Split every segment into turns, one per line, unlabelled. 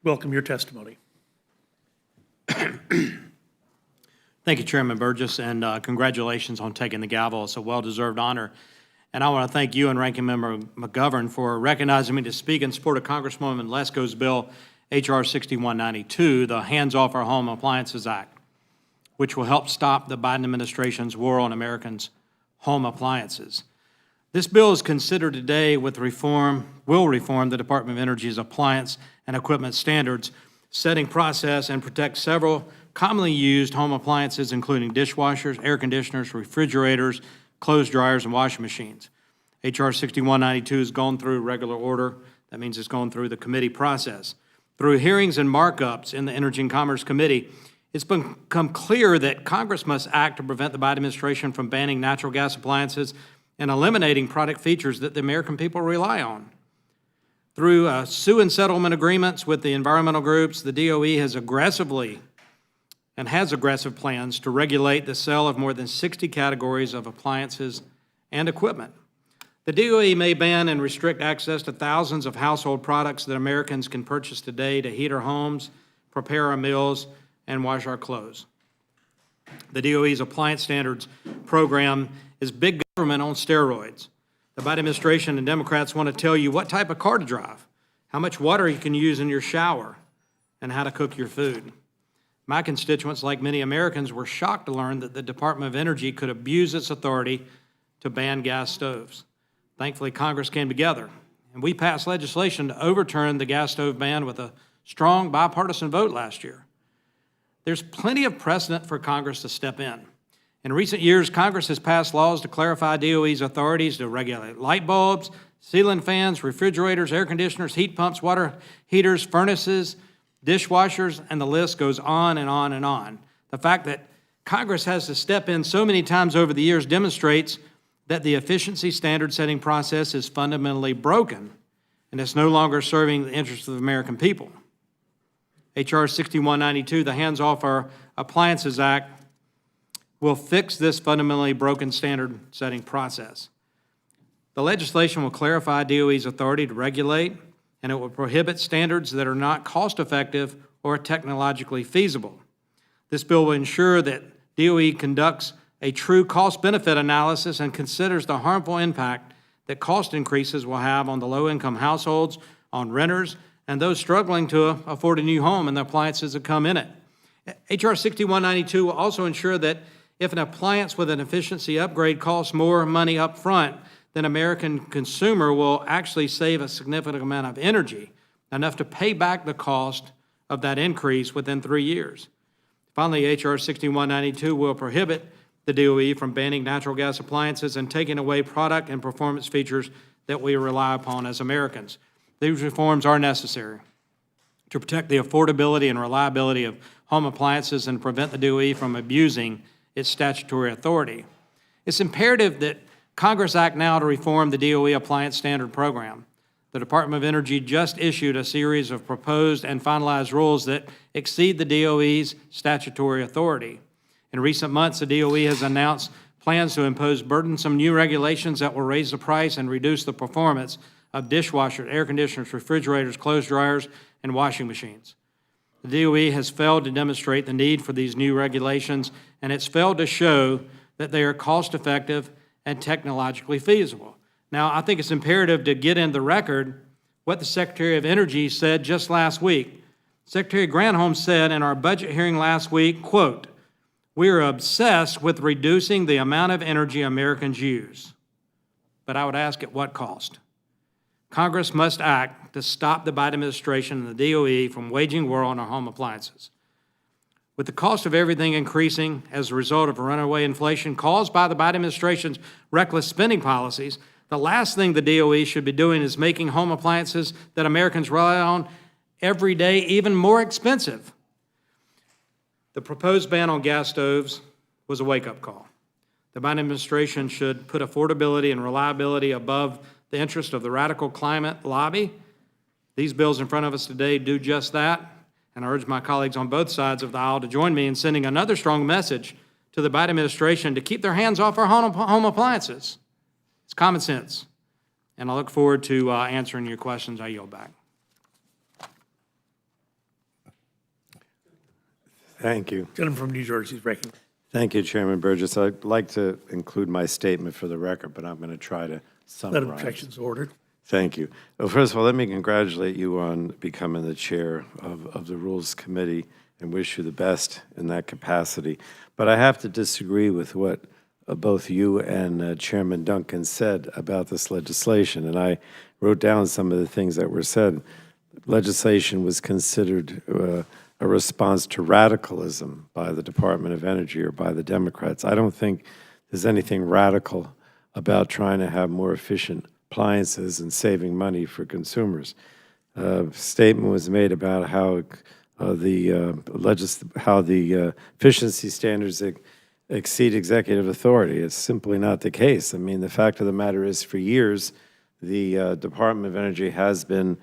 Welcome your testimony.
Thank you, Chairman Burgess, and congratulations on taking the gavel. It's a well-deserved honor. And I want to thank you and Ranking Member McGovern for recognizing me to speak in support of Congresswoman Lesko's bill, H.R. 6192, the Hands Off Our Home Appliances Act, which will help stop the Biden administration's war on Americans' home appliances. This bill is considered today will reform the Department of Energy's appliance and equipment standards, setting process, and protect several commonly used home appliances, including dishwashers, air conditioners, refrigerators, clothes dryers, and washing machines. H.R. 6192 has gone through regular order. That means it's gone through the committee process. Through hearings and markups in the Energy and Commerce Committee, it's become clear that Congress must act to prevent the Biden administration from banning natural gas appliances and eliminating product features that the American people rely on. Through sue and settlement agreements with the environmental groups, the DOE has aggressive plans to regulate the sale of more than 60 categories of appliances and equipment. The DOE may ban and restrict access to thousands of household products that Americans can purchase today to heat our homes, prepare our meals, and wash our clothes. The DOE's appliance standards program is big government on steroids. The Biden administration and Democrats want to tell you what type of car to drive, how much water you can use in your shower, and how to cook your food. My constituents, like many Americans, were shocked to learn that the Department of Energy could abuse its authority to ban gas stoves. Thankfully, Congress came together, and we passed legislation to overturn the gas stove ban with a strong bipartisan vote last year. There's plenty of precedent for Congress to step in. In recent years, Congress has passed laws to clarify DOE's authorities to regulate light bulbs, ceiling fans, refrigerators, air conditioners, heat pumps, water heaters, furnaces, dishwashers, and the list goes on and on and on. The fact that Congress has to step in so many times over the years demonstrates that the efficiency standard setting process is fundamentally broken, and it's no longer serving the interests of the American people. H.R. 6192, the Hands Off Our Appliances Act, will fix this fundamentally broken standard setting process. The legislation will clarify DOE's authority to regulate, and it will prohibit standards that are not cost-effective or technologically feasible. This bill will ensure that DOE conducts a true cost-benefit analysis and considers the harmful impact that cost increases will have on the low-income households, on renters, and those struggling to afford a new home and the appliances that come in it. H.R. 6192 will also ensure that if an appliance with an efficiency upgrade costs more money up front, then American consumer will actually save a significant amount of energy, enough to pay back the cost of that increase within 3 years. Finally, H.R. 6192 will prohibit the DOE from banning natural gas appliances and taking away product and performance features that we rely upon as Americans. These reforms are necessary to protect the affordability and reliability of home appliances and prevent the DOE from abusing its statutory authority. It's imperative that Congress act now to reform the DOE Appliance Standard Program. The Department of Energy just issued a series of proposed and finalized rules that exceed the DOE's statutory authority. In recent months, the DOE has announced plans to impose burdensome new regulations that will raise the price and reduce the performance of dishwashers, air conditioners, refrigerators, clothes dryers, and washing machines. The DOE has failed to demonstrate the need for these new regulations, and it's failed to show that they are cost-effective and technologically feasible. Now, I think it's imperative to get in the record what the Secretary of Energy said just last week. Secretary Granholm said in our budget hearing last week, quote, "We are obsessed with reducing the amount of energy Americans use." But I would ask, at what cost? Congress must act to stop the Biden administration and the DOE from waging war on our home appliances. With the cost of everything increasing as a result of runaway inflation caused by the Biden administration's reckless spending policies, the last thing the DOE should be doing is making home appliances that Americans rely on every day even more expensive. The proposed ban on gas stoves was a wake-up call. The Biden administration should put affordability and reliability above the interest of the radical climate lobby. These bills in front of us today do just that, and I urge my colleagues on both sides of the aisle to join me in sending another strong message to the Biden administration to keep their hands off our home appliances. It's common sense, and I look forward to answering your questions. I yield back.
Thank you.
Gentleman from New Jersey is recognized.
Thank you, Chairman Burgess. I'd like to include my statement for the record, but I'm going to try to
Let
summarize.
objections ordered.
Thank you. Well, first of all, let me congratulate you on becoming the chair of the Rules Committee and wish you the best in that capacity. But I have to disagree with what both you and Chairman Duncan said about this legislation, and I wrote down some of the things that were said. Legislation was considered a response to radicalism by the Department of Energy or by the Democrats. I don't think there's anything radical about trying to have more efficient appliances and saving money for consumers. Statement was made about how the efficiency standards exceed executive authority. It's simply not the case. I mean, the fact of the matter is, for years, the Department of Energy has been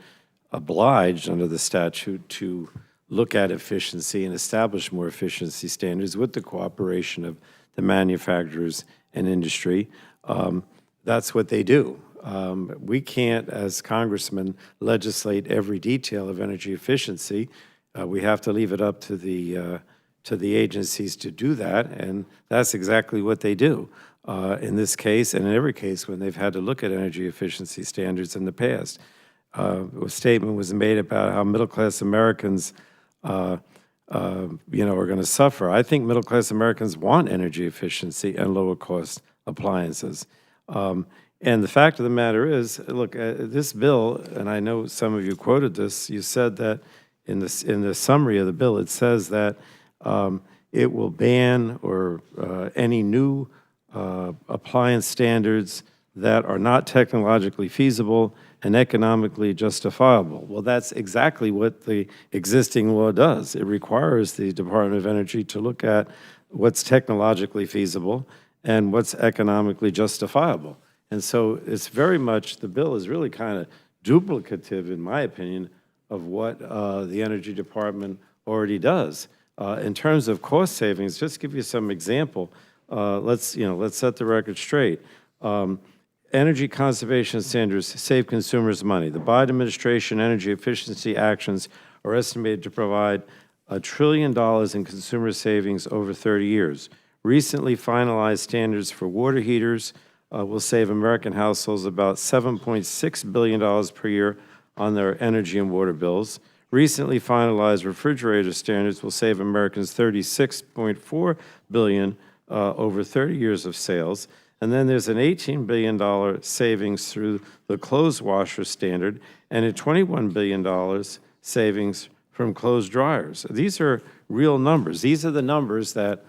obliged under the statute to look at efficiency and establish more efficiency standards with the cooperation of the manufacturers and industry. That's what they do. We can't, as congressmen, legislate every detail of energy efficiency. We have to leave it up to the agencies to do that, and that's exactly what they do in this case and in every case when they've had to look at energy efficiency standards in the past. A statement was made about how middle-class Americans are going to suffer. I think middle-class Americans want energy efficiency and lower-cost appliances. And the fact of the matter is, look, this bill, and I know some of you quoted this, you said that in the summary of the bill, it says that it will ban or any new appliance standards that are not technologically feasible and economically justifiable. Well, that's exactly what the existing law does. It requires the Department of Energy to look at what's technologically feasible and what's economically justifiable. And so it's very much, the bill is really kind of duplicative, in my opinion, of what the Energy Department already does. In terms of cost savings, just give you some example. Let's set the record straight. Energy conservation standards save consumers money. The Biden administration energy efficiency actions are estimated to provide $1 trillion in consumer savings over 30 years. Recently finalized standards for water heaters will save American households about $7.6 billion per year on their energy and water bills. Recently finalized refrigerator standards will save Americans $36.4 billion over 30 years of sales. And then there's an $18 billion savings through the clothes washer standard and a $21 billion savings from clothes dryers. These are real numbers. These are the numbers that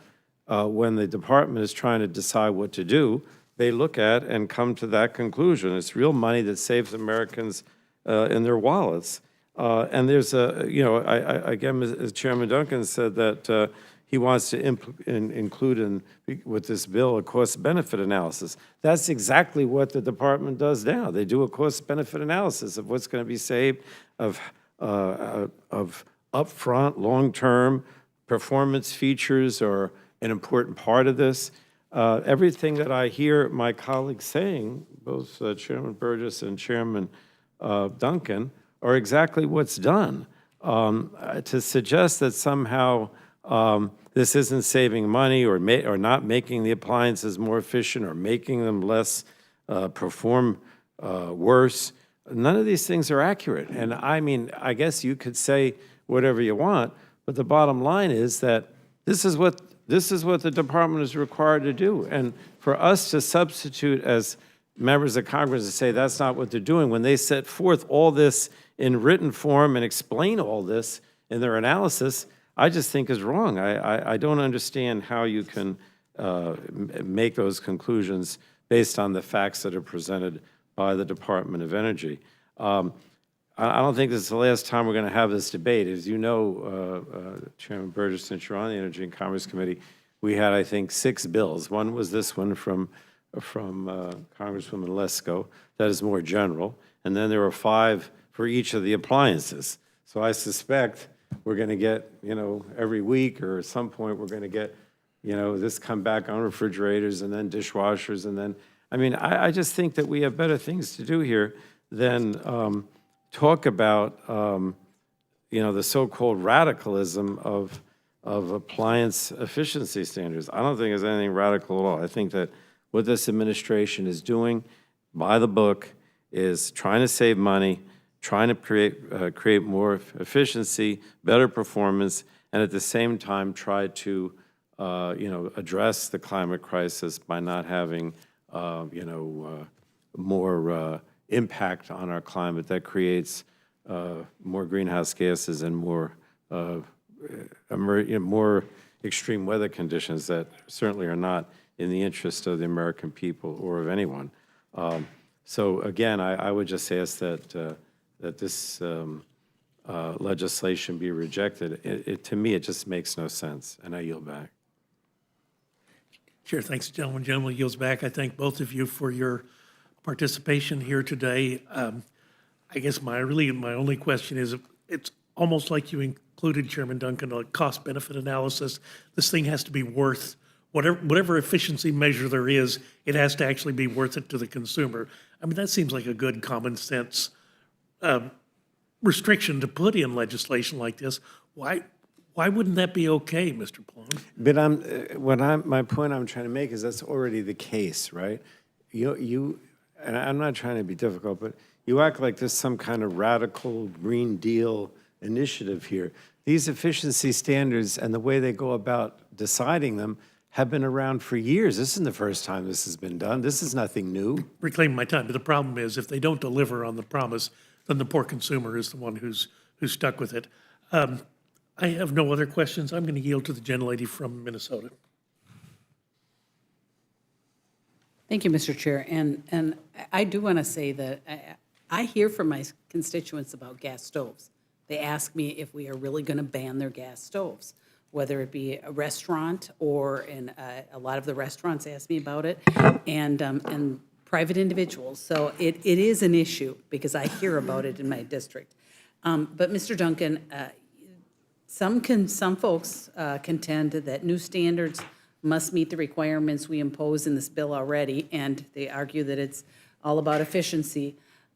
when the department is trying to decide what to do, they look at and come to that conclusion. It's real money that saves Americans in their wallets. And there's again, as Chairman Duncan said, that he wants to include with this bill a cost-benefit analysis. That's exactly what the department does now. They do a cost-benefit analysis of what's going to be saved, of upfront, long-term performance features are an important part of this. Everything that I hear my colleagues saying, both Chairman Burgess and Chairman Duncan, are exactly what's done. To suggest that somehow this isn't saving money or not making the appliances more efficient or making them less perform worse, none of these things are accurate. And I mean, I guess you could say whatever you want, but the bottom line is that this is what the department is required to do. And for us to substitute as members of Congress and say that's not what they're doing, when they set forth all this in written form and explain all this in their analysis, I just think is wrong. I don't understand how you can make those conclusions based on the facts that are presented by the Department of Energy. I don't think this is the last time we're going to have this debate. As you know, Chairman Burgess, since you're on the Energy and Commerce Committee, we had, I think, 6 bills. One was this one from Congresswoman Lesko that is more general, and then there were 5 for each of the appliances. So I suspect we're going to get, every week or at some point we're going to get, this come back on refrigerators and then dishwashers and then, I just think that we have better things to do here than talk about, the so-called radicalism of of appliance efficiency standards. I don't think there's anything radical at all. I think that what this administration is doing by the book is trying to save money, trying to create more efficiency, better performance, and at the same time try to address the climate crisis by not having more impact on our climate that creates more greenhouse gases and more more extreme weather conditions that certainly are not in the interest of the American people or of anyone. So again, I would just ask that this legislation be rejected. To me, it just makes no sense, and I yield back.
Chair, thanks, gentleman. Gentleman yields back. I thank both of you for your participation here today. I guess my only question is, it's almost like you included, Chairman Duncan, a cost-benefit analysis. This thing has to be worth, whatever efficiency measure there is, it has to actually be worth it to the consumer. I mean, that seems like a good common sense restriction to put in legislation like this. Why wouldn't that be okay, Mr. Plone?
But my point I'm trying to make is that's already the case, right? And I'm not trying to be difficult, but you act like there's some kind of radical Green Deal initiative here. These efficiency standards and the way they go about deciding them have been around for years. This isn't the first time this has been done. This is nothing new.
Reclaim my time, but the problem is if they don't deliver on the promise, then the poor consumer is the one who's stuck with it. I have no other questions. I'm going to yield to the gentlelady from Minnesota.
Thank you, Mr. Chair. And I do want to say that I hear from my constituents about gas stoves. They ask me if we are really going to ban their gas stoves, whether it be a restaurant or a lot of the restaurants ask me about it, and private individuals. So it is an issue because I hear about it in my district. But Mr. Duncan, some folks contend that new standards must meet the requirements we impose in this bill already, and they argue that it's all about efficiency.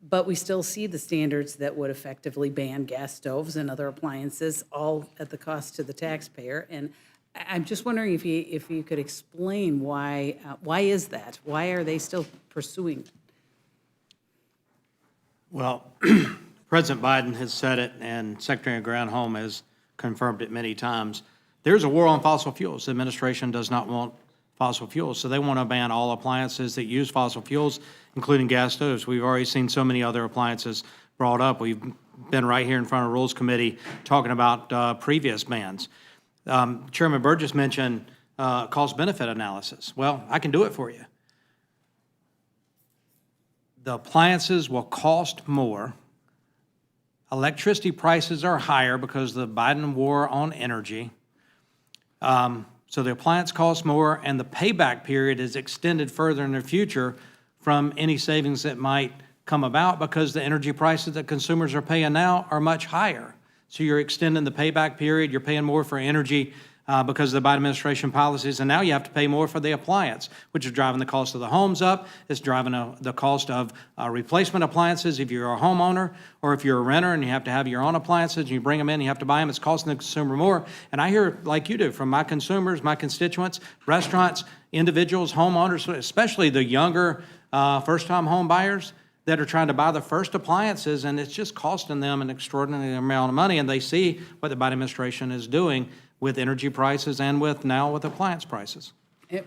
But we still see the standards that would effectively ban gas stoves and other appliances, all at the cost to the taxpayer. And I'm just wondering if you could explain why is that? Why are they still pursuing?
Well, President Biden has said it, and Secretary Granholm has confirmed it many times. There's a war on fossil fuels. The administration does not want fossil fuels, so they want to ban all appliances that use fossil fuels, including gas stoves. We've already seen so many other appliances brought up. We've been right here in front of Rules Committee talking about previous bans. Chairman Burgess mentioned cost-benefit analysis. Well, I can do it for you. The appliances will cost more. Electricity prices are higher because of the Biden war on energy. So the appliance costs more, and the payback period is extended further in the future from any savings that might come about because the energy prices that consumers are paying now are much higher. So you're extending the payback period, you're paying more for energy because of the Biden administration policies, and now you have to pay more for the appliance, which is driving the cost of the homes up. It's driving the cost of replacement appliances if you're a homeowner, or if you're a renter and you have to have your own appliances and you bring them in, you have to buy them, it's costing the consumer more. And I hear, like you do, from my consumers, my constituents, restaurants, individuals, homeowners, especially the younger first-time home buyers that are trying to buy the first appliances, and it's just costing them an extraordinary amount of money, and they see what the Biden administration is doing with energy prices and with appliance prices.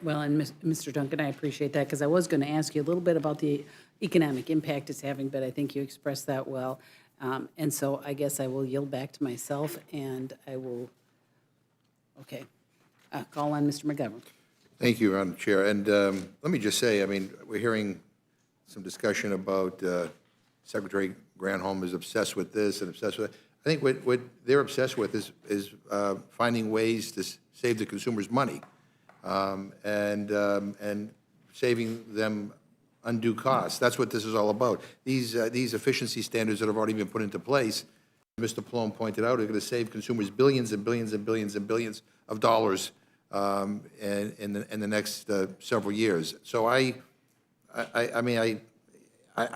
Well, and Mr. Duncan, I appreciate that because I was going to ask you a little bit about the economic impact it's having, but I think you expressed that well. And so I guess I will yield back to myself, and I will, call on Mr. McGovern.
Thank you, Madam Chair. And let me just say, I mean, we're hearing some discussion about Secretary Granholm is obsessed with this and obsessed with that. I think what they're obsessed with is finding ways to save the consumers money and saving them undue costs. That's what this is all about. These efficiency standards that have already been put into place, Mr. Plone pointed out, are going to save consumers billions and billions and billions and billions of dollars in the next several years. So I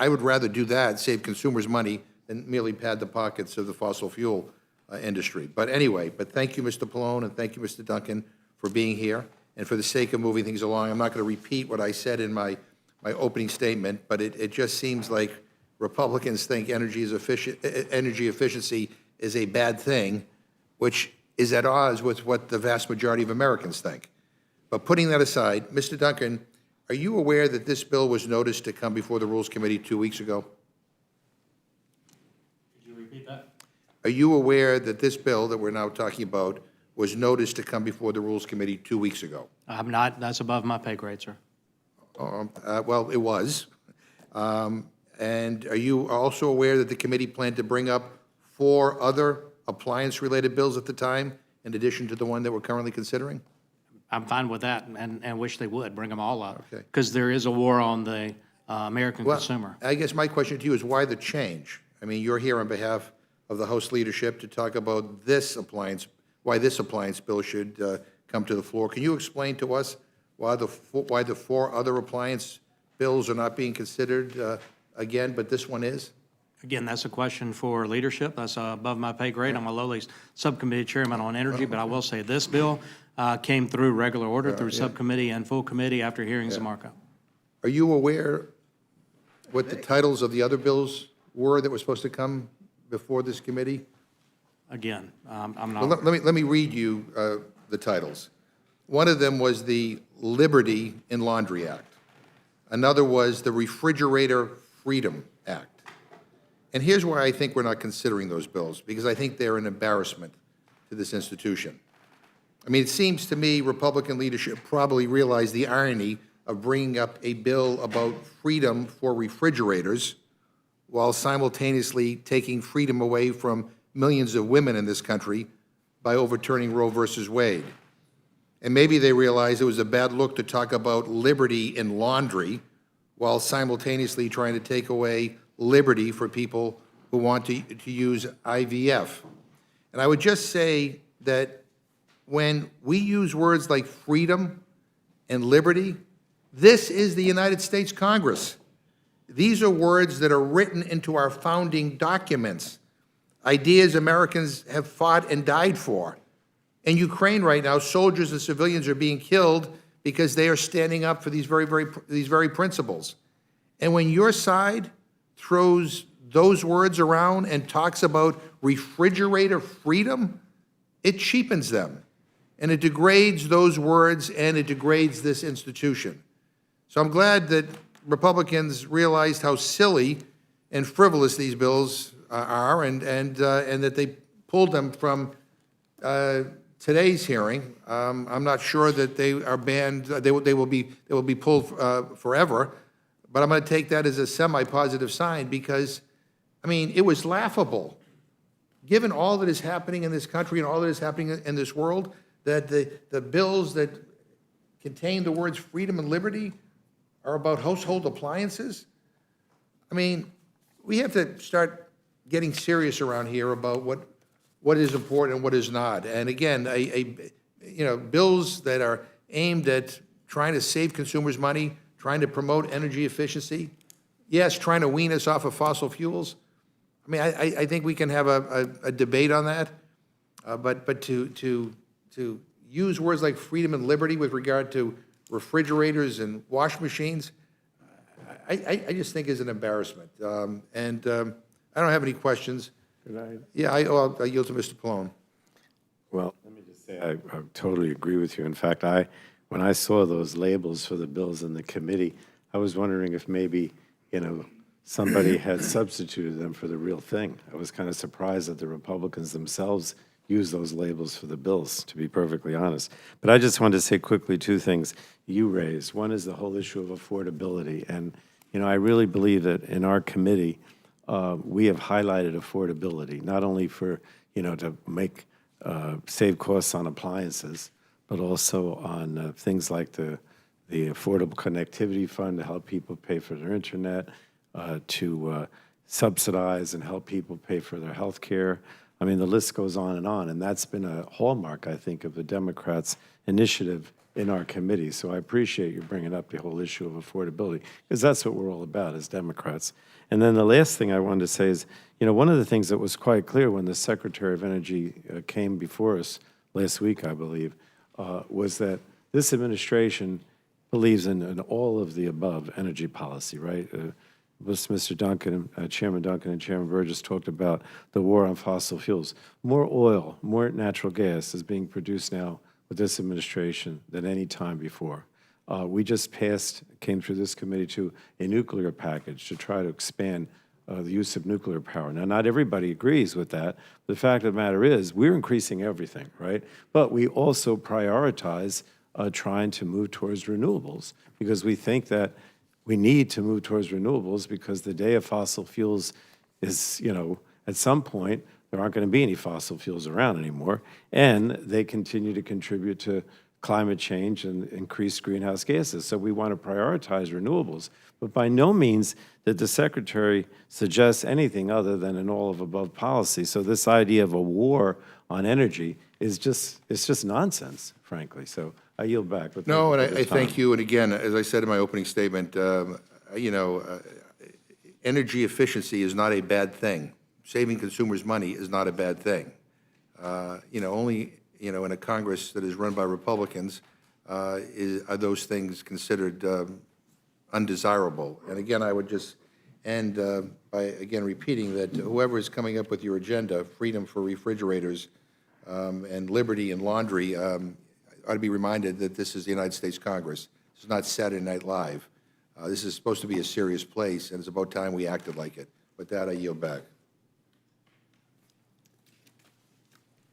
would rather do that, save consumers money, and merely pad the pockets of the fossil fuel industry. But anyway, thank you, Mr. Pallone, and thank you, Mr. Duncan, for being here. And for the sake of moving things along, I'm not going to repeat what I said in my opening statement, but it just seems like Republicans think energy efficiency is a bad thing, which is at odds with what the vast majority of Americans think. But putting that aside, Mr. Duncan, are you aware that this bill was noticed to come before the Rules Committee 2 weeks ago?
Could you repeat that?
Are you aware that this bill that we're now talking about was noticed to come before the Rules Committee 2 weeks ago?
I'm not, that's above my pay grade, sir.
Well, it was. And are you also aware that the committee planned to bring up 4 other appliance-related bills at the time, in addition to the one that we're currently considering?
I'm fine with that and wish they would, bring them all up.
Okay.
Because there is a war on the American consumer.
I guess my question to you is why the change? I mean, you're here on behalf of the House leadership to talk about this appliance, why this appliance bill should come to the floor. Can you explain to us why the 4 other appliance bills are not being considered again, but this one is?
Again, that's a question for leadership. That's above my pay grade. I'm a lowly subcommittee chairman on energy, but I will say this bill came through regular order through subcommittee and full committee after hearing some markup.
Are you aware what the titles of the other bills were that were supposed to come before this committee?
Again, I'm
Well,
not,
let me read you the titles. One of them was the Liberty in Laundry Act. Another was the Refrigerator Freedom Act. And here's why I think we're not considering those bills, because I think they're an embarrassment to this institution. I mean, it seems to me Republican leadership probably realized the irony of bringing up a bill about freedom for refrigerators while simultaneously taking freedom away from millions of women in this country by overturning Roe versus Wade. And maybe they realized it was a bad look to talk about liberty in laundry while simultaneously trying to take away liberty for people who want to use IVF. And I would just say that when we use words like freedom and liberty, this is the United States Congress. These are words that are written into our founding documents, ideas Americans have fought and died for. In Ukraine right now, soldiers and civilians are being killed because they are standing up for these very principles. And when your side throws those words around and talks about refrigerator freedom, it cheapens them. And it degrades those words and it degrades this institution. So I'm glad that Republicans realized how silly and frivolous these bills are and that they pulled them from today's hearing. I'm not sure that they are banned, they will be pulled forever, but I'm going to take that as a semi-positive sign because, I mean, it was laughable, given all that is happening in this country and all that is happening in this world, that the bills that contain the words freedom and liberty are about household appliances. I mean, we have to start getting serious around here about what is important and what is not. And again, bills that are aimed at trying to save consumers money, trying to promote energy efficiency, yes, trying to wean us off of fossil fuels. I mean, I think we can have a debate on that, but to use words like freedom and liberty with regard to refrigerators and wash machines, I just think is an embarrassment. And I don't have any questions. Yeah, I'll yield to Mr. Pallone.
Well, let me just say, I totally agree with you. In fact, when I saw those labels for the bills in the committee, I was wondering if maybe, somebody had substituted them for the real thing. I was kind of surprised that the Republicans themselves used those labels for the bills, to be perfectly honest. But I just wanted to say quickly 2 things you raised. One is the whole issue of affordability. And, I really believe that in our committee, we have highlighted affordability, not only for, to make, save costs on appliances, but also on things like the Affordable Connectivity Fund to help people pay for their internet, to subsidize and help people pay for their health care. I mean, the list goes on, and that's been a hallmark, I think, of the Democrats' initiative in our committee. So I appreciate you bringing up the whole issue of affordability, because that's what we're all about as Democrats. And then the last thing I wanted to say is, one of the things that was quite clear when the Secretary of Energy came before us last week, I believe, was that this administration believes in all of the above energy policy, right? Mr. Duncan, Chairman Duncan and Chairman Burgess talked about the war on fossil fuels. More oil, more natural gas is being produced now with this administration than any time before. We just came through this committee to a nuclear package to try to expand the use of nuclear power. Now, not everybody agrees with that. The fact of the matter is we're increasing everything, right? But we also prioritize trying to move towards renewables because we think that we need to move towards renewables because the day of fossil fuels is, at some point, there aren't going to be any fossil fuels around anymore, and they continue to contribute to climate change and increased greenhouse gases. So we want to prioritize renewables. But by no means did the Secretary suggest anything other than an all-of-above policy. So this idea of a war on energy is just nonsense, frankly. So I yield back.
No, and I thank you. And again, as I said in my opening statement, energy efficiency is not a bad thing. Saving consumers money is not a bad thing. Only in a Congress that is run by Republicans are those things considered undesirable. And again, I would just end by again repeating that whoever is coming up with your agenda, freedom for refrigerators and liberty and laundry, ought to be reminded that this is the United States Congress. This is not Saturday Night Live. This is supposed to be a serious place, and it's about time we acted like it. With that, I yield back.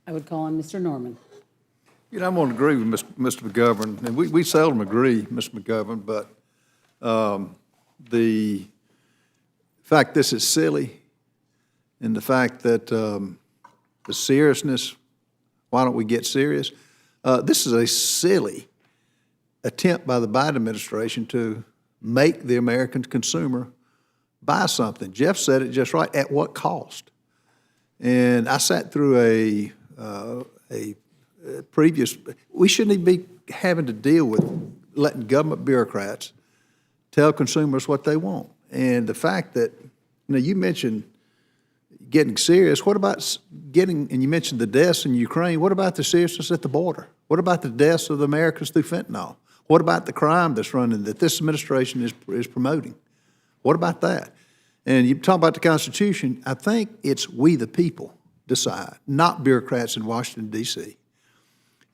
I would call on Mr. Norman.
I'm going to agree with Mr. McGovern, and we seldom agree, Mr. McGovern, but the fact this is silly and the fact that the seriousness, why don't we get serious? This is a silly attempt by the Biden administration to make the American consumer buy something. Jeff said it just right, at what cost? And I sat through a previous, we shouldn't even be having to deal with letting government bureaucrats tell consumers what they want. And the fact that, you mentioned getting serious, what about and you mentioned the deaths in Ukraine, what about the seriousness at the border? What about the deaths of the Americans through fentanyl? What about the crime that's running that this administration is promoting? What about that? And you talk about the Constitution, I think it's we the people decide, not bureaucrats in Washington, D.C.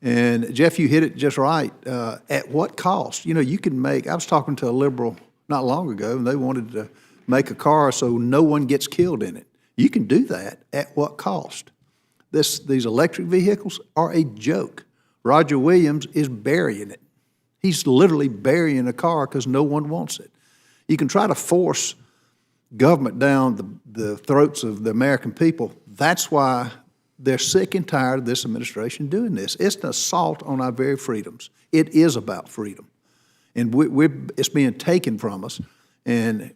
And Jeff, you hit it just right. At what cost? You can make, I was talking to a liberal not long ago, and they wanted to make a car so no one gets killed in it. You can do that at what cost? These electric vehicles are a joke. Roger Williams is burying it. He's literally burying a car because no one wants it. You can try to force government down the throats of the American people. That's why they're sick and tired of this administration doing this. It's an assault on our very freedoms. It is about freedom. And it's being taken from us. And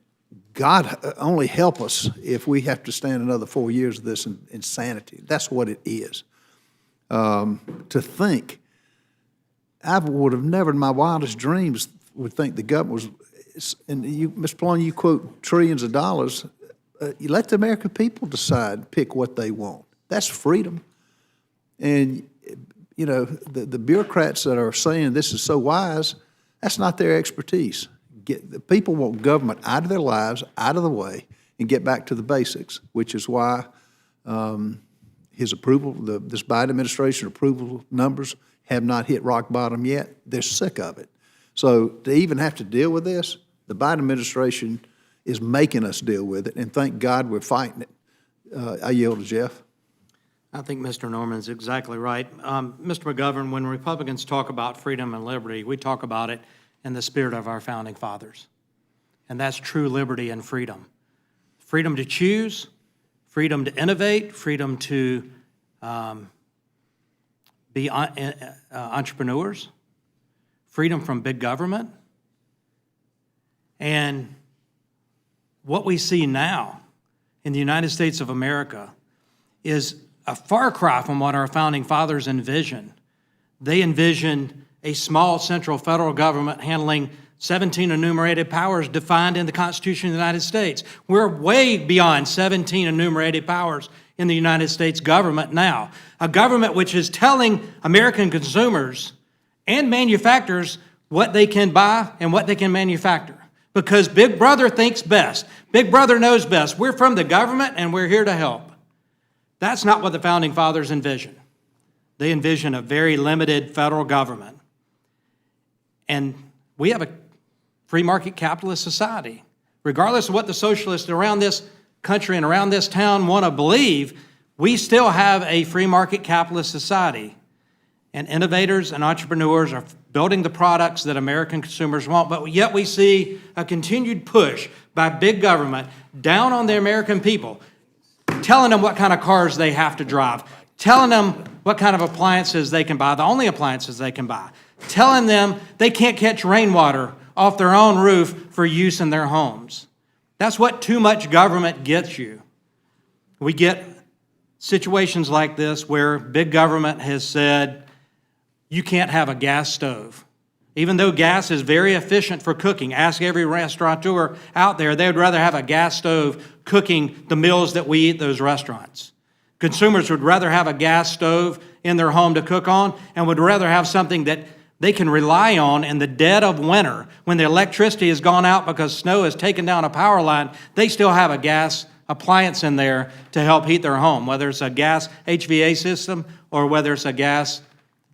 God only help us if we have to stand another 4 years of this insanity. That's what it is. To think, I would have never in my wildest dreams would think the government was, and you, Mr. Malone, you quote trillions of dollars. You let the American people decide, pick what they want. That's freedom. And, the bureaucrats that are saying this is so wise, that's not their expertise. The people want government out of their lives, out of the way, and get back to the basics, which is why his approval, this Biden administration approval numbers have not hit rock bottom yet. They're sick of it. So to even have to deal with this, the Biden administration is making us deal with it, and thank God we're fighting it. I yield to Jeff.
I think Mr. Norman's exactly right. Mr. McGovern, when Republicans talk about freedom and liberty, we talk about it in the spirit of our founding fathers. And that's true liberty and freedom. Freedom to choose, freedom to innovate, freedom to be entrepreneurs, freedom from big government. And what we see now in the United States of America is a far cry from what our founding fathers envisioned. They envisioned a small central federal government handling 17 enumerated powers defined in the Constitution of the United States. We're way beyond 17 enumerated powers in the United States government now. A government which is telling American consumers and manufacturers what they can buy and what they can manufacture. Because Big Brother thinks best. Big Brother knows best. We're from the government and we're here to help. That's not what the Founding Fathers envisioned. They envisioned a very limited federal government. And we have a free market capitalist society. Regardless of what the socialists around this country and around this town want to believe, we still have a free market capitalist society. And innovators and entrepreneurs are building the products that American consumers want, but yet we see a continued push by big government down on the American people, telling them what kind of cars they have to drive, telling them what kind of appliances they can buy, the only appliances they can buy, telling them they can't catch rainwater off their own roof for use in their homes. That's what too much government gets you. We get situations like this where big government has said, you can't have a gas stove. Even though gas is very efficient for cooking, ask every restaurateur out there, they would rather have a gas stove cooking the meals that we eat at those restaurants. Consumers would rather have a gas stove in their home to cook on and would rather have something that they can rely on in the dead of winter when the electricity has gone out because snow has taken down a power line. They still have a gas appliance in there to help heat their home, whether it's a gas HVAC system or whether it's a gas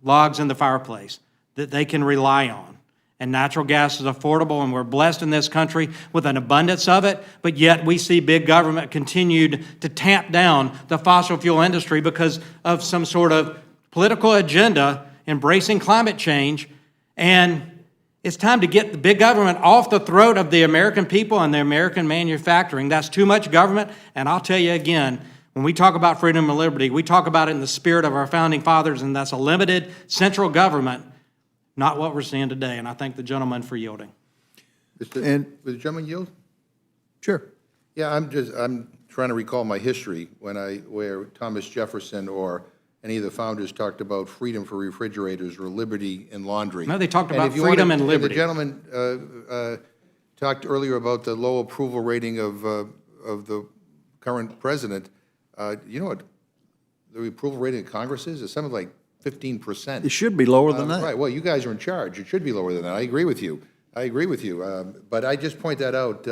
logs in the fireplace that they can rely on. And natural gas is affordable, and we're blessed in this country with an abundance of it, but yet we see big government continued to tamp down the fossil fuel industry because of some sort of political agenda embracing climate change. And it's time to get the big government off the throat of the American people and the American manufacturing. That's too much government, and I'll tell you again, when we talk about freedom and liberty, we talk about it in the spirit of our founding fathers, and that's a limited central government, not what we're seeing today. And I thank the gentleman for yielding.
And-
Would the gentleman yield?
Sure.
Yeah, I'm trying to recall my history where Thomas Jefferson or any of the founders talked about freedom for refrigerators or liberty in laundry.
No, they talked
And
about
if you
freedom
wanna-
and liberty.
The gentleman talked earlier about the low approval rating of the current president. You know what the approval rating of Congress is? It's something like 15%.
It should be lower than that.
Right, well, you guys are in charge. It should be lower than that. I agree with you. But I just point that out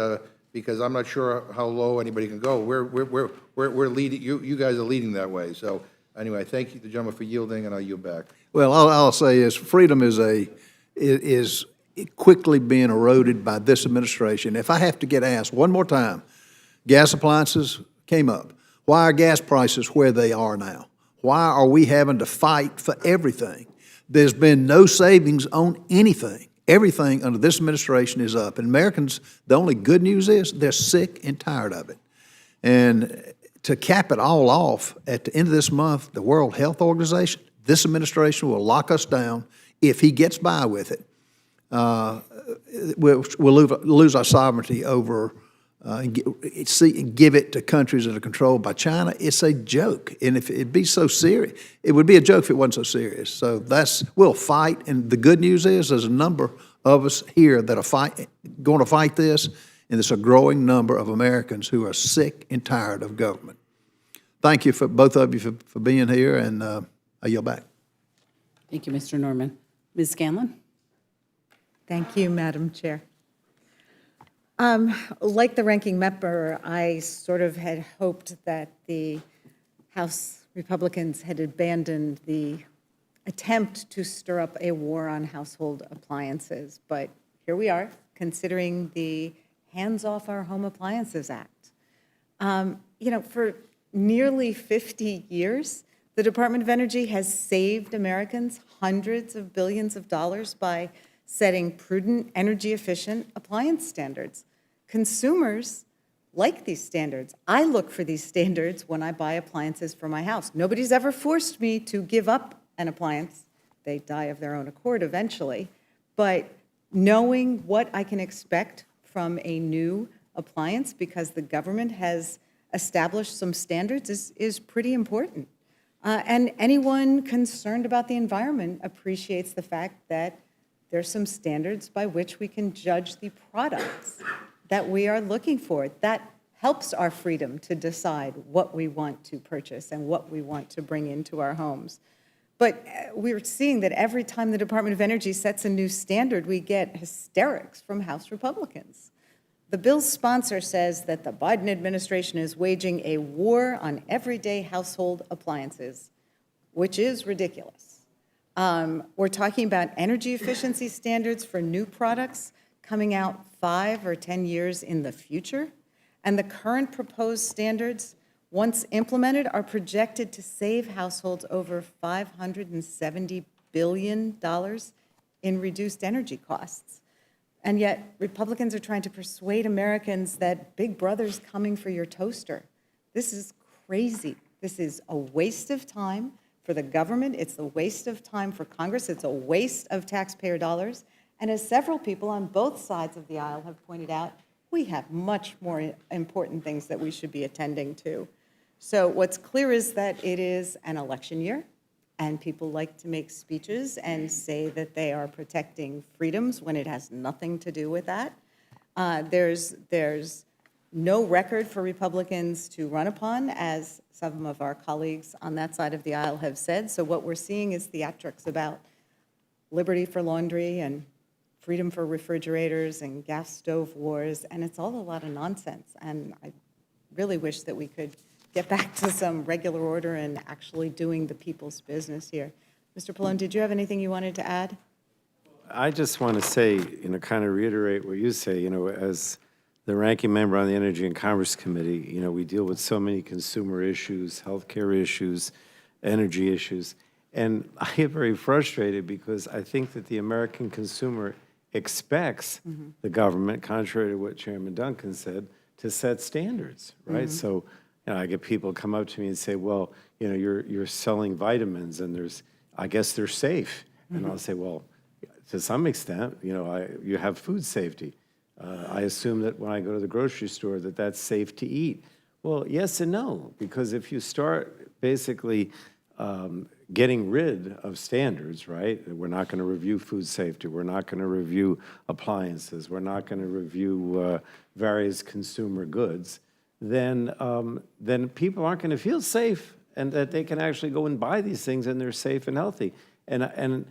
because I'm not sure how low anybody can go. We're leading, you guys are leading that way. So anyway, thank you, the gentleman, for yielding, and I'll yield back.
Well, all I'll say is freedom is quickly being eroded by this administration. If I have to get asked one more time, gas appliances came up. Why are gas prices where they are now? Why are we having to fight for everything? There's been no savings on anything. Everything under this administration is up. And Americans, the only good news is they're sick and tired of it. And to cap it all off, at the end of this month, the World Health Organization, this administration will lock us down. If he gets by with it, we'll lose our sovereignty over and give it to countries that are controlled by China. It's a joke. And if it'd be so serious, it would be a joke if it wasn't so serious. So we'll fight. And the good news is there's a number of us here that are going to fight this. And there's a growing number of Americans who are sick and tired of government. Thank you for both of you for being here, and I yield back.
Thank you, Mr. Norman. Ms. Scanlon?
Thank you, Madam Chair. Like the ranking member, I sort of had hoped that the House Republicans had abandoned the attempt to stir up a war on household appliances. But here we are, considering the Hands Off Our Home Appliances Act. For nearly 50 years, the Department of Energy has saved Americans hundreds of billions of dollars by setting prudent, energy-efficient appliance standards. Consumers like these standards. I look for these standards when I buy appliances for my house. Nobody's ever forced me to give up an appliance. They die of their own accord eventually. But knowing what I can expect from a new appliance because the government has established some standards is pretty important. And anyone concerned about the environment appreciates the fact that there's some standards by which we can judge the products that we are looking for. That helps our freedom to decide what we want to purchase and what we want to bring into our homes. But we're seeing that every time the Department of Energy sets a new standard, we get hysterics from House Republicans. The bill's sponsor says that the Biden administration is waging a war on everyday household appliances, which is ridiculous. We're talking about energy efficiency standards for new products coming out 5 or 10 years in the future. And the current proposed standards, once implemented, are projected to save households over $570 billion in reduced energy costs. And yet, Republicans are trying to persuade Americans that Big Brother's coming for your toaster. This is crazy. This is a waste of time for the government. It's a waste of time for Congress. It's a waste of taxpayer dollars. And as several people on both sides of the aisle have pointed out, we have much more important things that we should be attending to. So what's clear is that it is an election year, and people like to make speeches and say that they are protecting freedoms when it has nothing to do with that. There's no record for Republicans to run upon, as some of our colleagues on that side of the aisle have said. So what we're seeing is theatrics about liberty for laundry and freedom for refrigerators and gas stove wars, and it's all a lot of nonsense. And I really wish that we could get back to some regular order and actually doing the people's business here. Mr. Pallone, did you have anything you wanted to add?
I just want to say, kind of reiterate what you say, as the ranking member on the Energy and Commerce Committee, we deal with so many consumer issues, healthcare issues, energy issues, and I get very frustrated because I think that the American consumer expects the government, contrary to what Chairman Duncan said, to set standards, right? So, I get people come up to me and say, well, you're selling vitamins and I guess they're safe. And I'll say, well, to some extent, you have food safety. I assume that when I go to the grocery store that that's safe to eat. Well, yes and no, because if you start basically getting rid of standards, right? We're not going to review food safety. We're not going to review appliances. We're not going to review various consumer goods. Then people aren't going to feel safe, and that they can actually go and buy these things and they're safe and healthy. And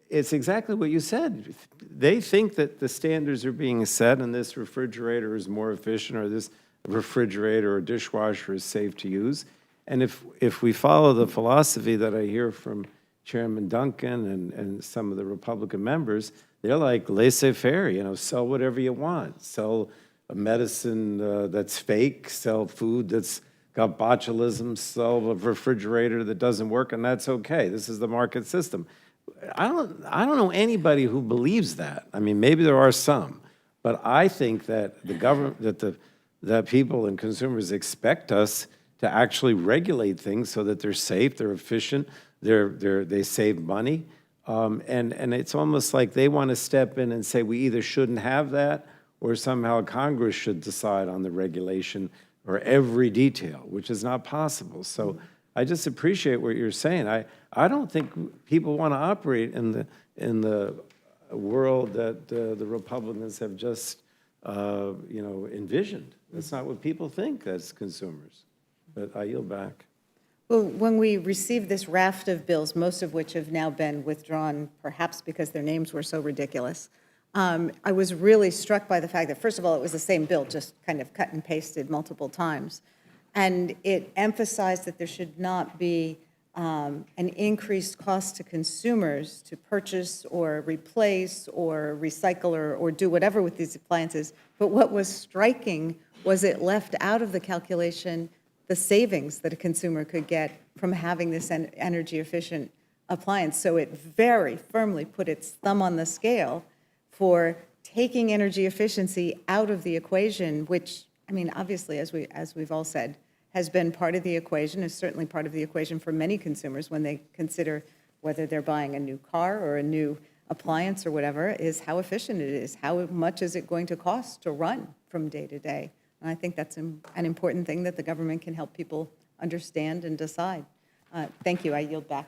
it's exactly what you said. They think that the standards are being set and this refrigerator is more efficient or this refrigerator or dishwasher is safe to use. And if we follow the philosophy that I hear from Chairman Duncan and some of the Republican members, they're like laissez-faire, sell whatever you want. Sell a medicine that's fake, sell food that's got botulism, sell a refrigerator that doesn't work, and that's okay. This is the market system. I don't know anybody who believes that. I mean, maybe there are some, but I think that the government, that people and consumers expect us to actually regulate things so that they're safe, they're efficient, they save money, and it's almost like they want to step in and say we either shouldn't have that or somehow Congress should decide on the regulation or every detail, which is not possible. So I just appreciate what you're saying. I don't think people want to operate in the world that the Republicans have just envisioned. That's not what people think as consumers. But I yield back.
Well, when we received this raft of bills, most of which have now been withdrawn, perhaps because their names were so ridiculous, I was really struck by the fact that, first of all, it was the same bill, just kind of cut and pasted multiple times. And it emphasized that there should not be an increased cost to consumers to purchase or replace or recycle or do whatever with these appliances. But what was striking was it left out of the calculation the savings that a consumer could get from having this energy-efficient appliance. So it very firmly put its thumb on the scale for taking energy efficiency out of the equation, which, I mean, obviously, as we've all said, has been part of the equation, is certainly part of the equation for many consumers when they consider whether they're buying a new car or a new appliance or whatever, is how efficient it is. How much is it going to cost to run from day to day? And I think that's an important thing that the government can help people understand and decide. Thank you. I yield back.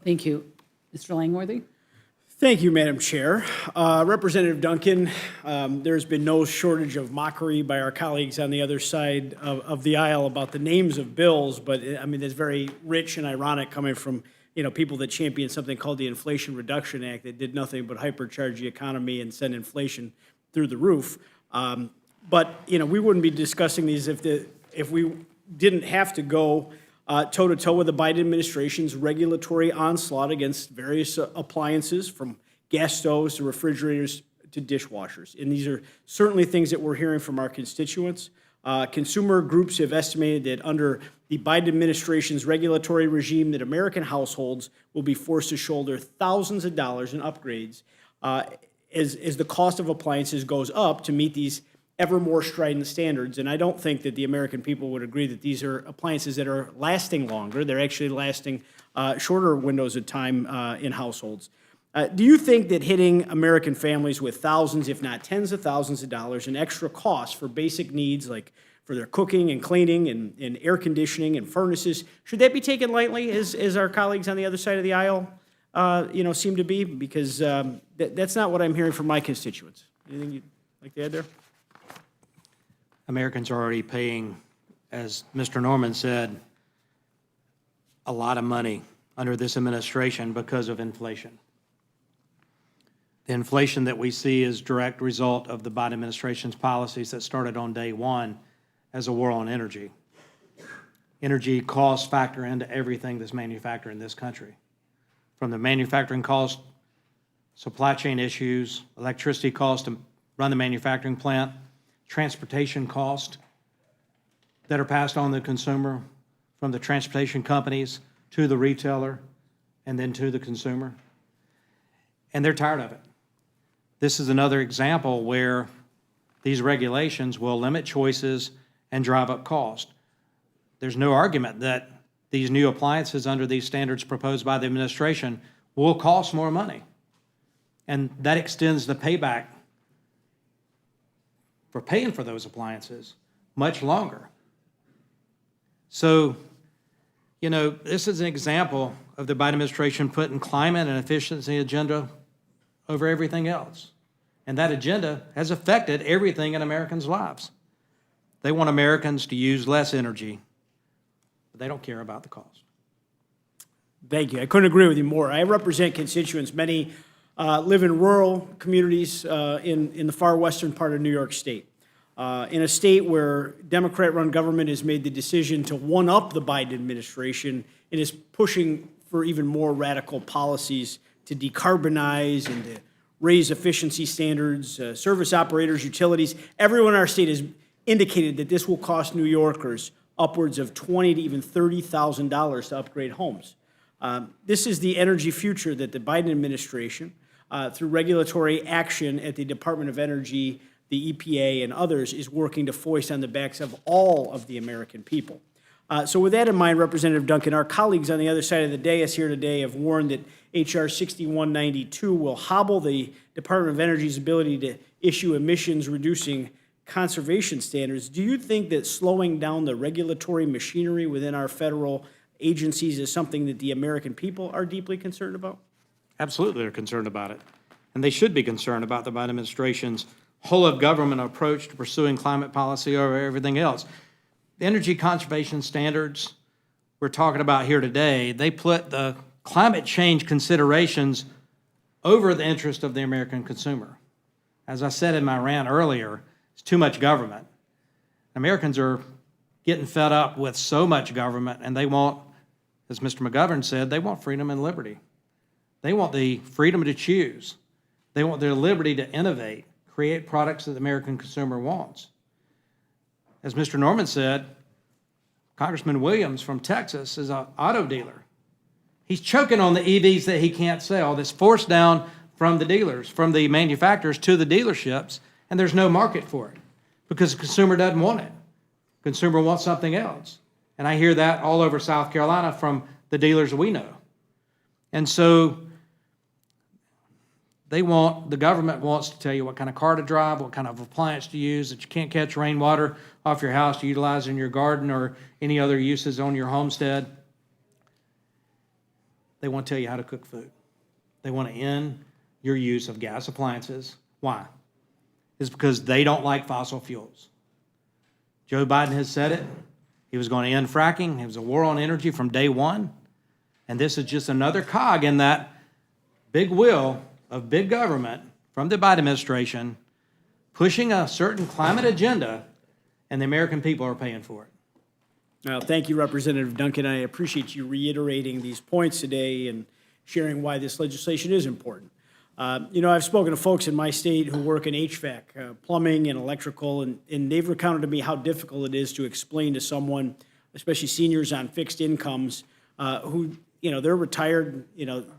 Thank you. Mr. Langworthy?
Thank you, Madam Chair. Representative Duncan, there's been no shortage of mockery by our colleagues on the other side of the aisle about the names of bills, but I mean, it's very rich and ironic coming from, people that champion something called the Inflation Reduction Act that did nothing but hypercharge the economy and send inflation through the roof. But, we wouldn't be discussing these if we didn't have to go toe-to-toe with the Biden administration's regulatory onslaught against various appliances, from gas stoves to refrigerators to dishwashers. And these are certainly things that we're hearing from our constituents. Consumer groups have estimated that under the Biden administration's regulatory regime, that American households will be forced to shoulder thousands of dollars in upgrades as the cost of appliances goes up to meet these ever more strident standards. And I don't think that the American people would agree that these are appliances that are lasting longer. They're actually lasting shorter windows of time in households. Do you think that hitting American families with thousands, if not tens of thousands of dollars in extra costs for basic needs like for their cooking and cleaning and air conditioning and furnaces, should that be taken lightly, as our colleagues on the other side of the aisle seem to be? Because that's not what I'm hearing from my constituents. Anything you'd like to add there?
Americans are already paying, as Mr. Norman said, a lot of money under this administration because of inflation. The inflation that we see is a direct result of the Biden administration's policies that started on day one as a war on energy. Energy costs factor into everything that's manufactured in this country, from the manufacturing cost, supply chain issues, electricity costs to run the manufacturing plant, transportation costs that are passed on to the consumer, from the transportation companies to the retailer and then to the consumer. And they're tired of it. This is another example where these regulations will limit choices and drive up cost. There's no argument that these new appliances under these standards proposed by the administration will cost more money. And that extends the payback for paying for those appliances much longer. So, this is an example of the Biden administration putting climate and efficiency agenda over everything else. And that agenda has affected everything in Americans' lives. They want Americans to use less energy, but they don't care about the cost.
Thank you. I couldn't agree with you more. I represent constituents. Many live in rural communities in the far western part of New York State. In a state where Democrat-run government has made the decision to one-up the Biden administration and is pushing for even more radical policies to decarbonize and to raise efficiency standards, service operators, utilities. Everyone in our state has indicated that this will cost New Yorkers upwards of $20,000 to even $30,000 to upgrade homes. This is the energy future that the Biden administration, through regulatory action at the Department of Energy, the EPA, and others, is working to foist on the backs of all of the American people. So with that in mind, Representative Duncan, our colleagues on the other side of the dais here today have warned that H.R. 6192 will hobble the Department of Energy's ability to issue emissions-reducing conservation standards. Do you think that slowing down the regulatory machinery within our federal agencies is something that the American people are deeply concerned about?
Absolutely, they're concerned about it. And they should be concerned about the Biden administration's whole-of-government approach to pursuing climate policy over everything else. The energy conservation standards we're talking about here today, they put the climate change considerations over the interest of the American consumer. As I said in my rant earlier, it's too much government. Americans are getting fed up with so much government, and they want, as Mr. McGovern said, they want freedom and liberty. They want the freedom to choose. They want their liberty to innovate, create products that the American consumer wants. As Mr. Norman said, Congressman Williams from Texas is an auto dealer. He's choking on the EVs that he can't sell, that's forced down from the dealers, from the manufacturers to the dealerships, and there's no market for it because the consumer doesn't want it. The consumer wants something else. And I hear that all over South Carolina from the dealers we know. And so the government wants to tell you what kind of car to drive, what kind of appliance to use, that you can't catch rainwater off your house to utilize in your garden or any other uses on your homestead. They want to tell you how to cook food. They want to end your use of gas appliances. Why? It's because they don't like fossil fuels. Joe Biden has said it. He was going to end fracking. It was a war on energy from day one. And this is just another cog in that big wheel of big government from the Biden administration pushing a certain climate agenda, and the American people are paying for it.
Now, thank you, Representative Duncan. I appreciate you reiterating these points today and sharing why this legislation is important. I've spoken to folks in my state who work in HVAC, plumbing and electrical, and they've recounted to me how difficult it is to explain to someone, especially seniors on fixed incomes, who, they're retired,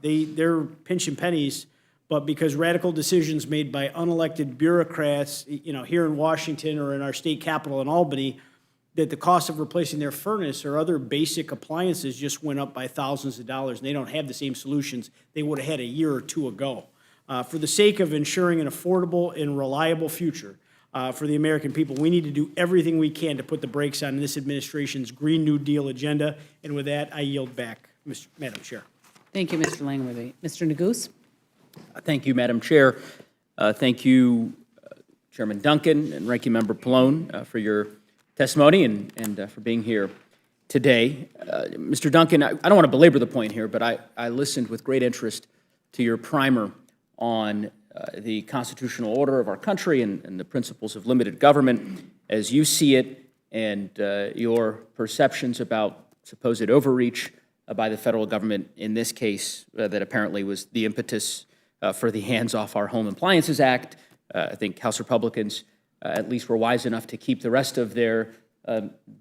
they're pinching pennies, but because radical decisions made by unelected bureaucrats, here in Washington or in our state capital in Albany, that the cost of replacing their furnace or other basic appliances just went up by thousands of dollars, and they don't have the same solutions they would have had a year or two ago. For the sake of ensuring an affordable and reliable future for the American people, we need to do everything we can to put the brakes on this administration's Green New Deal agenda. And with that, I yield back, Madam Chair.
Thank you, Mr. Langworthy. Mr. Neguse?
Thank you, Madam Chair. Thank you, Chairman Duncan and Ranking Member Pallone, for your testimony and for being here today. Mr. Duncan, I don't want to belabor the point here, but I listened with great interest to your primer on the constitutional order of our country and the principles of limited government as you see it, and your perceptions about supposed overreach by the federal government in this case that apparently was the impetus for the Hands Off Our Home Appliances Act. I think House Republicans at least were wise enough to keep the rest of their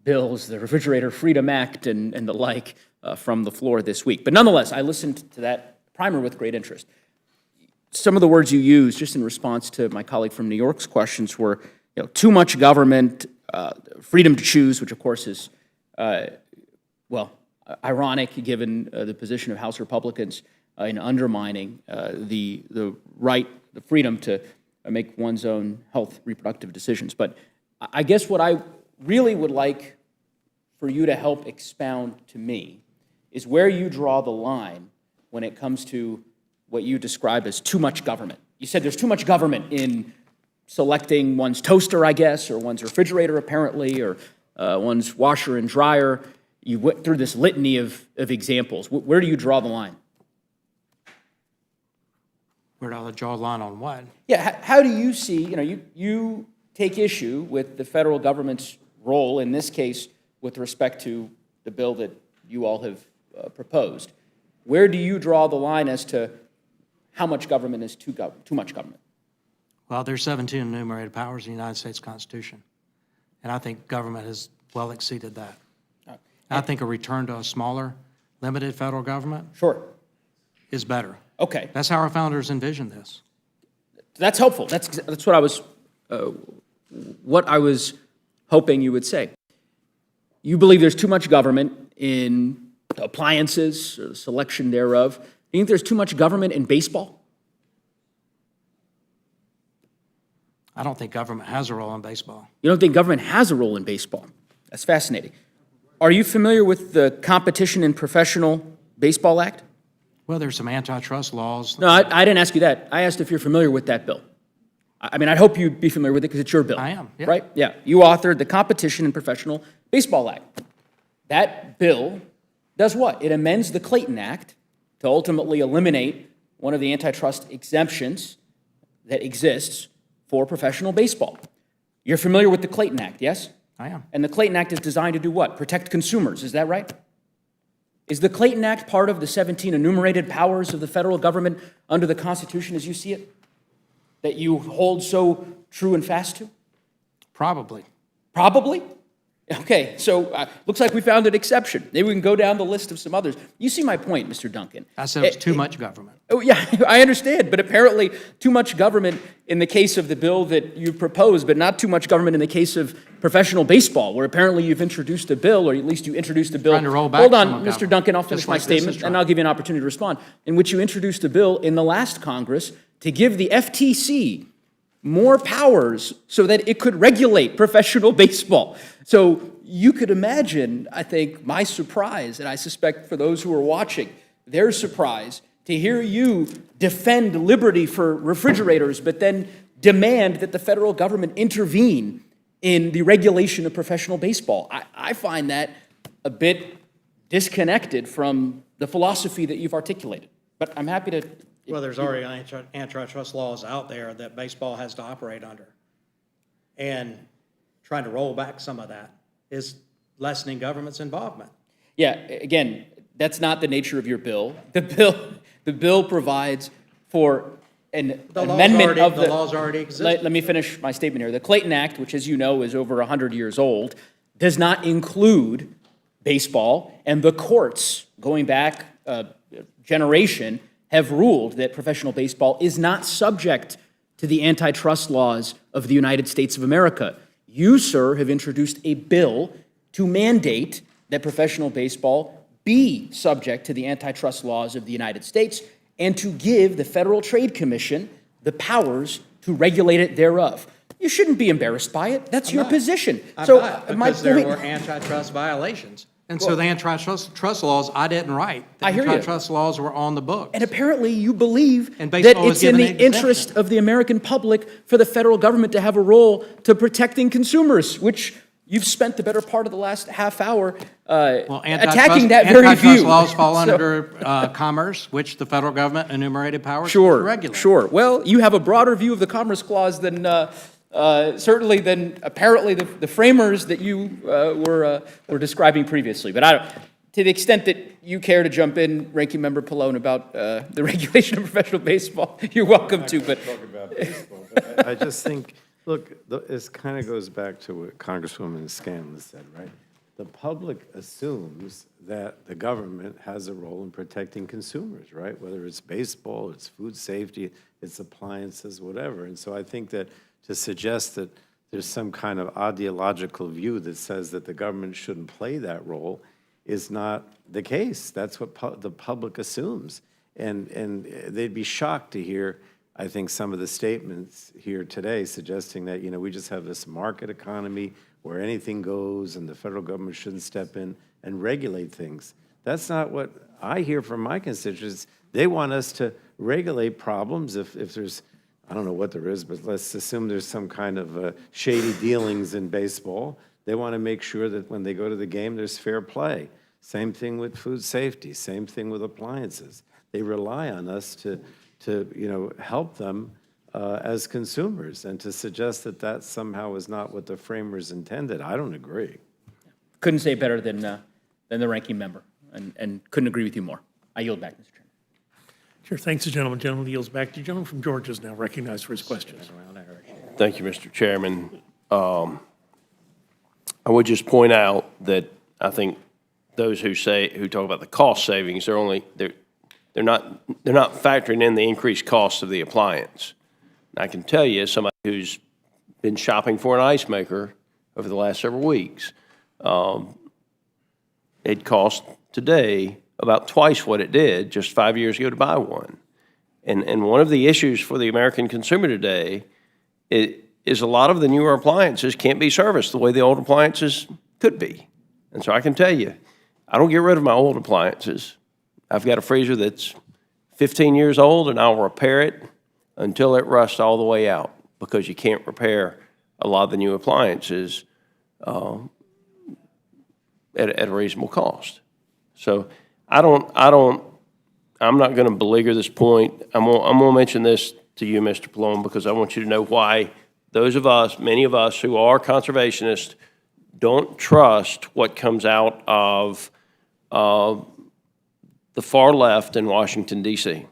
bills, the Refrigerator Freedom Act and the like, from the floor this week. But nonetheless, I listened to that primer with great interest. Some of the words you used, just in response to my colleague from New York's questions, were too much government, freedom to choose, which of course is, ironic given the position of House Republicans in undermining the right, the freedom to make one's own health reproductive decisions. But I guess what I really would like for you to help expound to me is where you draw the line when it comes to what you describe as too much government. You said there's too much government in selecting one's toaster, I guess, or one's refrigerator, apparently, or one's washer and dryer. You went through this litany of examples. Where do you draw the line?
Where do I draw the line on what?
Yeah, how do you see, you take issue with the federal government's role, in this case, with respect to the bill that you all have proposed. Where do you draw the line as to how much government is too much government?
Well, there's 17 enumerated powers in the United States Constitution, and I think government has well exceeded that. I think a return to a smaller, limited federal government is better.
Okay.
That's how our founders envisioned this.
That's helpful. That's what I was hoping you would say. You believe there's too much government in appliances, or the selection thereof. Do you think there's too much government in baseball?
I don't think government has a role in baseball.
You don't think government has a role in baseball? That's fascinating. Are you familiar with the Competition in Professional Baseball Act?
Well, there's some antitrust laws.
No, I didn't ask you that. I asked if you're familiar with that bill. I mean, I hope you'd be familiar with it because it's your bill.
I am, yeah.
Right? Yeah. You authored the Competition in Professional Baseball Act. That bill does what? It amends the Clayton Act to ultimately eliminate one of the antitrust exemptions that exists for professional baseball. You're familiar with the Clayton Act, yes?
I am.
And the Clayton Act is designed to do what? Protect consumers, is that right? Is the Clayton Act part of the 17 enumerated powers of the federal government under the Constitution as you see it, that you hold so true and fast to?
Probably.
Probably? Okay, so looks like we found an exception. Maybe we can go down the list of some others. You see my point, Mr. Duncan.
I said it was too much government.
Oh, yeah, I understand, but apparently too much government in the case of the bill that you proposed, but not too much government in the case of professional baseball, where apparently you've introduced a bill, or at least you introduced a bill.
Trying to roll back
Hold on,
some of
Mr.
government.
Duncan, I'll finish
Just
my
like this is
statement,
trying.
and I'll give you an opportunity to respond, in which you introduced a bill in the last Congress to give the FTC more powers so that it could regulate professional baseball. So you could imagine, I think, my surprise, and I suspect for those who are watching, their surprise to hear you defend liberty for refrigerators, but then demand that the federal government intervene in the regulation of professional baseball. I find that a bit disconnected from the philosophy that you've articulated. But I'm happy to.
Well, there's already antitrust laws out there that baseball has to operate under. And trying to roll back some of that is lessening government's involvement.
Yeah, again, that's not the nature of your bill. The bill provides for an amendment of
the laws already exist.
Let me finish my statement here. The Clayton Act, which, as you know, is over 100 years old, does not include baseball, and the courts, going back a generation, have ruled that professional baseball is not subject to the antitrust laws of the United States of America. You, sir, have introduced a bill to mandate that professional baseball be subject to the antitrust laws of the United States and to give the Federal Trade Commission the powers to regulate it thereof. You shouldn't be embarrassed by it. That's your position.
I'm
So
not,
my
because there
point-
were antitrust violations. And so the antitrust laws, I didn't write. The
I hear you.
antitrust laws were on the books.
And apparently you believe
And
that
baseball was
it's in
given
the
an exemption.
interest of the American public for the federal government to have a role to protecting consumers, which you've spent the better part of the last half hour
Well,
attacking that very view.
Antitrust laws fall
So-
under commerce, which the federal government enumerated powers to
Sure,
regulate.
sure. Well, you have a broader view of the Commerce Clause than certainly than apparently the framers that you were describing previously. But to the extent that you care to jump in, Ranking Member Pallone, about the regulation of professional baseball, you're welcome to. But
Talk about baseball, but I just think, look, this kind of goes back to what Congresswoman Scanlon said, right? The public assumes that the government has a role in protecting consumers, right? Whether it's baseball, it's food safety, it's appliances, whatever. And so I think that to suggest that there's some kind of ideological view that says that the government shouldn't play that role is not the case. That's what the public assumes. And they'd be shocked to hear, I think, some of the statements here today suggesting that, you know, we just have this market economy where anything goes and the federal government shouldn't step in and regulate things. That's not what I hear from my constituents. They want us to regulate problems if there's, I don't know what there is, but let's assume there's some kind of shady dealings in baseball. They want to make sure that when they go to the game, there's fair play. Same thing with food safety, same thing with appliances. They rely on us to help them as consumers, and to suggest that that somehow is not what the framers intended, I don't agree.
couldn't say better than the ranking member, and couldn't agree with you more. I yield back, Mr. Chairman.
Sure, thanks, the gentleman. Gentleman yields back. The gentleman from Georgia is now recognized for his questions.
Thank you, Mr. Chairman. I would just point out that I think those who talk about the cost savings, they're not factoring in the increased cost of the appliance. And I can tell you, as somebody who's been shopping for an ice maker over the last several weeks, it costs today about twice what it did just 5 years ago to buy one. And one of the issues for the American consumer today is a lot of the newer appliances can't be serviced the way the old appliances could be. And so I can tell you, I don't get rid of my old appliances. I've got a freezer that's 15 years old, and I'll repair it until it rusts all the way out, because you can't repair a lot of the new appliances at a reasonable cost. So I'm not going to belabor this point. I'm going to mention this to you, Mr. Pallone, because I want you to know why many of us who are conservationists, don't trust what comes out of the far left in Washington, D.C.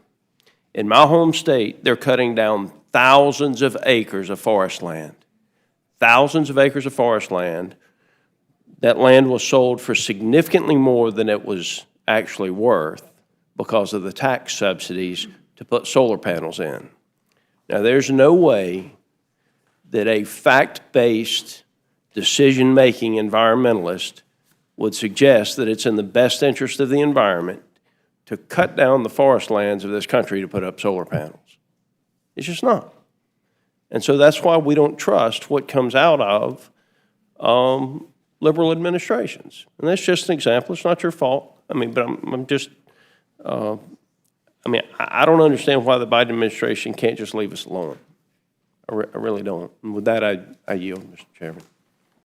In my home state, they're cutting down thousands of acres of forest land. Thousands of acres of forest land. That land was sold for significantly more than it was actually worth because of the tax subsidies to put solar panels in. Now, there's no way that a fact-based, decision-making environmentalist would suggest that it's in the best interest of the environment to cut down the forest lands of this country to put up solar panels. It's just not. And so that's why we don't trust what comes out of liberal administrations. And that's just an example. It's not your fault. I mean, but I'm just, I don't understand why the Biden administration can't just leave us alone. I really don't. And with that, I yield, Mr. Chairman.